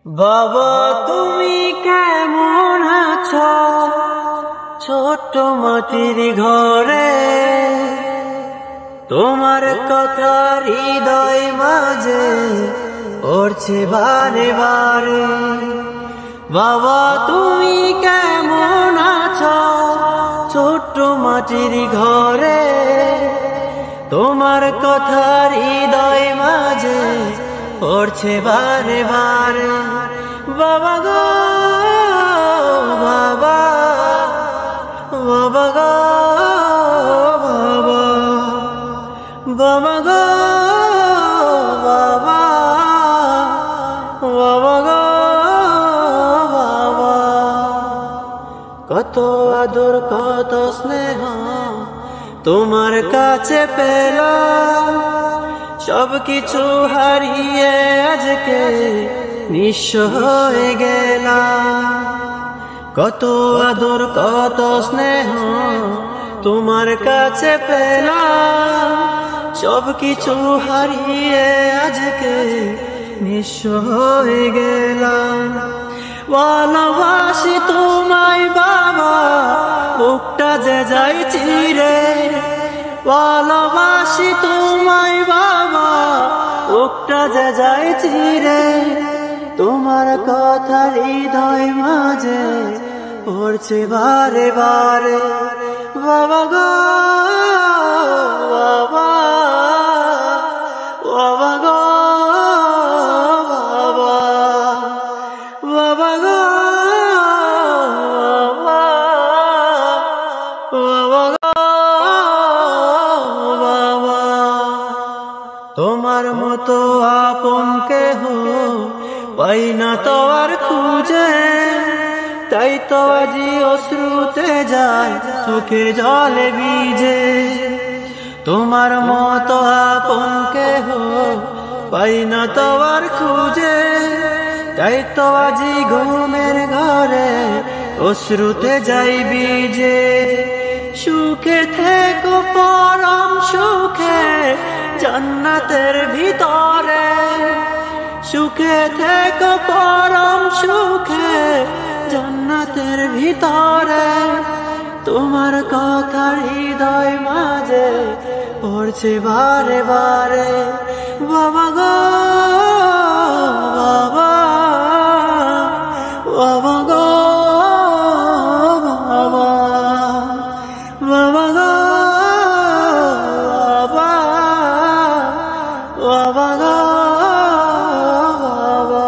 বাবা তুমি কেমন আছো ছোট্ট মাটির ঘরে, তোমার কথা হৃদয় মাঝে পড়ছে বারে বারে। বাবা তুমি কেমন আছো ছোট্ট মাটির ঘরে, তোমার কথা হৃদয় মাঝে পড়ছে বারে বারে। বাবা গো বাবা, বাবা গো বাবা, বাবা গো বাবা, বাবা গো বাবা। কত আদর কত স্নেহ তোমার কাছে পেলাম, সবকিছু হারিয়ে আজকে নিঃস্ব হয়ে গেলাম। কত আদর কত স্নেহ তোমার কাছে পেলাম, সবকিছু হারিয়ে আজকে নিঃস্ব হয়ে গেলাম। ভালোবাসি তোমায় বাবা, বুকটা যে যাই চিরে। ভালোবাসি তোমায় বাবা, বুকটা যে যাই চিরে। তোমার কথা হৃদয় মাঝে পড়ছে বারে বারে। বাবা গো বাবা, বাবা গো বাবা, বাবা গো বাবা, বাবা গো বাবা। তোমার মতো আপন কেহ পাই না তো আর খুঁজে, তাই তো আজি অশ্রুতে যায় চোখের জলে ভিজে। তোমার মতো আপন কেহ পাই না তো আর খুঁজে, তাই তো আজি ঘুমের ঘরে অশ্রুতে যাই ভিজে। সুখে থেকো পরম সুখে জান্নাতের ভিতরে, সুখে থেকো পরম সুখে জান্নাতের ভিতরে। তোমার কথা হৃদয় মাঝে পড়ছে বারে বারে। বাবা গো বাবা, বাবা গো বাবা, বাবা গো বাবা, বাবা গো বাবা।